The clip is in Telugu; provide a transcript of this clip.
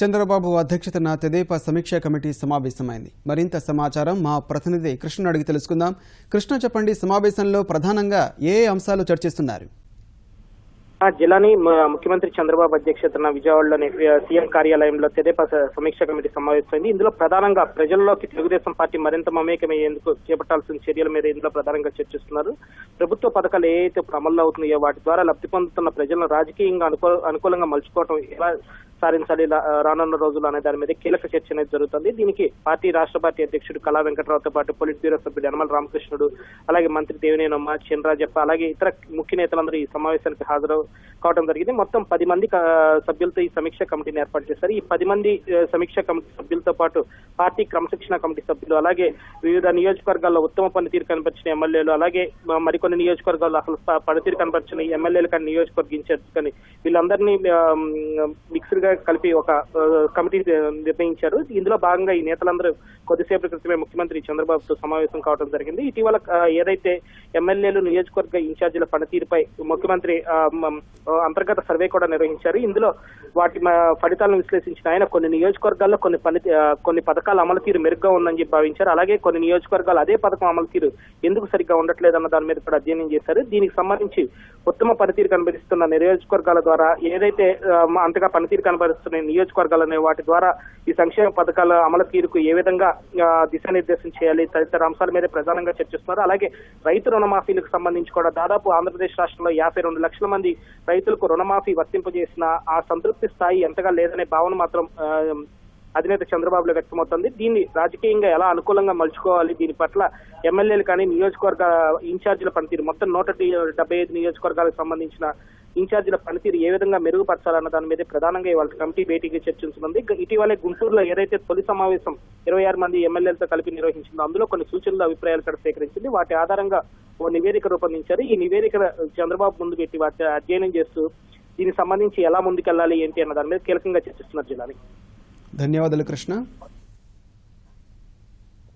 చంద్రబాబు అధ్యక్షతన తెదేపా సమీక్షా కమిటీ సమావేశమైంది. మరింత సమాచారం మా ప్రతినిధి కృష్ణ అడిగి తెలుసుకుందాం. కృష్ణ, చెప్పండి, సమావేశంలో ప్రధానంగా ఏ అంశాలు చర్చిస్తున్నారు? జిల్లాని ముఖ్యమంత్రి చంద్రబాబు అధ్యక్షతన విజయవాడలోని సీఎం కార్యాలయంలో తెదేపా సమీక్ష కమిటీ సమావేశమైంది. ఇందులో ప్రధానంగా ప్రజల్లోకి తెలుగుదేశం పార్టీ మరింత మమేకమయ్యేందుకు చేపట్టాల్సిన చర్యల మీద ఇందులో ప్రధానంగా చర్చిస్తున్నారు. ప్రభుత్వ పథకాలు ఏవైతే ఇప్పుడు అమల్లో అవుతున్నాయో వాటి ద్వారా లబ్ధి పొందుతున్న ప్రజలను రాజకీయంగా అనుకూలంగా మలుచుకోవడం ఎలా సాధించాలి రానున్న రోజులు అనే దాని మీద కీలక చర్చ అనేది జరుగుతుంది. దీనికి రాష్ట్ర పార్టీ అధ్యక్షుడు కళా వెంకటరావుతో పాటు పొలిట్ బ్యూరో సభ్యుడు యనమల రామకృష్ణుడు, అలాగే మంత్రి దేవినేని ఉమా, చినరాజప్ప, అలాగే ఇతర ముఖ్య నేతలందరూ ఈ సమావేశానికి హాజరు కావడం జరిగింది. మొత్తం 10 మంది సభ్యులతో ఈ సమీక్ష కమిటీని ఏర్పాటు చేశారు. ఈ 10 మంది సమీక్ష కమిటీ సభ్యులతో పాటు పార్టీ క్రమశిక్షణ కమిటీ సభ్యులు, అలాగే వివిధ నియోజకవర్గాల్లో ఉత్తమ పనితీరు కనపరిచిన ఎమ్మెల్యేలు, అలాగే మరికొన్ని నియోజకవర్గాల్లో అసలు పనితీరు కనపరిచిన ఎమ్మెల్యేలు కానీ నియోజకవర్గ ఇన్ఛార్జ్ కానీ వీళ్ళందరినీ మిక్స్డ్ గా కలిపి ఒక కమిటీ నిర్ణయించారు. ఇందులో భాగంగా ఈ నేతలందరూ కొద్దిసేపటి క్రితమే ముఖ్యమంత్రి చంద్రబాబుతో సమావేశం కావడం జరిగింది. ఇటీవల ఏదైతే ఎమ్మెల్యేలు నియోజకవర్గ ఇన్ఛార్జీల పనితీరుపై ముఖ్యమంత్రి అంతర్గత సర్వే కూడా నిర్వహించారు. ఇందులో వాటి ఫలితాలను విశ్లేషించిన ఆయన కొన్ని నియోజకవర్గాల్లో కొన్ని పథకాల అమలు తీరు మెరుగ్గా ఉందని చెప్పి భావించారు. అలాగే కొన్ని నియోజకవర్గాలు అదే పథకం అమలు తీరు ఎందుకు సరిగ్గా ఉండట్లేదన్న దాని మీద కూడా అధ్యయనం చేశారు. దీనికి సంబంధించి ఉత్తమ పనితీరు కనబరుస్తున్న నియోజకవర్గాల ద్వారా ఏదైతే అంతగా పనితీరు కనబరుస్తున్న నియోజకవర్గాలనే వాటి ద్వారా ఈ సంక్షేమ పథకాల అమలు తీరుకు ఏ విధంగా దిశానిర్దేశం చేయాలి తదితర అంశాల మీద ప్రధానంగా చర్చిస్తున్నారు. అలాగే రైతు రుణమాఫీలకు సంబంధించి కూడా దాదాపు ఆంధ్రప్రదేశ్ రాష్ట్రంలో 52 లక్షల మంది రైతులకు రుణమాఫీ వర్తింపజేసిన ఆ సంతృప్తి స్థాయి ఎంతగా లేదనే భావన మాత్రం అధినేత చంద్రబాబులో వ్యక్తమవుతుంది. దీన్ని రాజకీయంగా ఎలా అనుకూలంగా మలుచుకోవాలి, దీని పట్ల ఎమ్మెల్యేలు కానీ నియోజకవర్గ ఇన్ఛార్జీల పనితీరు మొత్తం 175 నియోజకవర్గాలకు సంబంధించిన ఇన్ఛార్జీల పనితీరు ఏ విధంగా మెరుగుపరచాలన్న దాని మీద ప్రధానంగా ఇవాళ కమిటీ భేటీగా చర్చించనుంది. ఇటీవలే గుంటూరులో ఏదైతే తొలి సమావేశం 26 మంది ఎమ్మెల్యేలతో కలిపి నిర్వహించిందో అందులో కొన్ని సూచనలు, అభిప్రాయాలు కూడా సేకరించింది. వాటి ఆధారంగా ఓ నివేదిక రూపొందించారు. ఈ నివేదిక చంద్రబాబు ముందు పెట్టి వాటి అధ్యయనం చేస్తూ దీనికి సంబంధించి ఎలా ముందుకెళ్లాలి ఏంటి అన్న దాని మీద కీలకంగా చర్చిస్తున్నారు జిల్లాని. ధన్యవాదాలు కృష్ణ.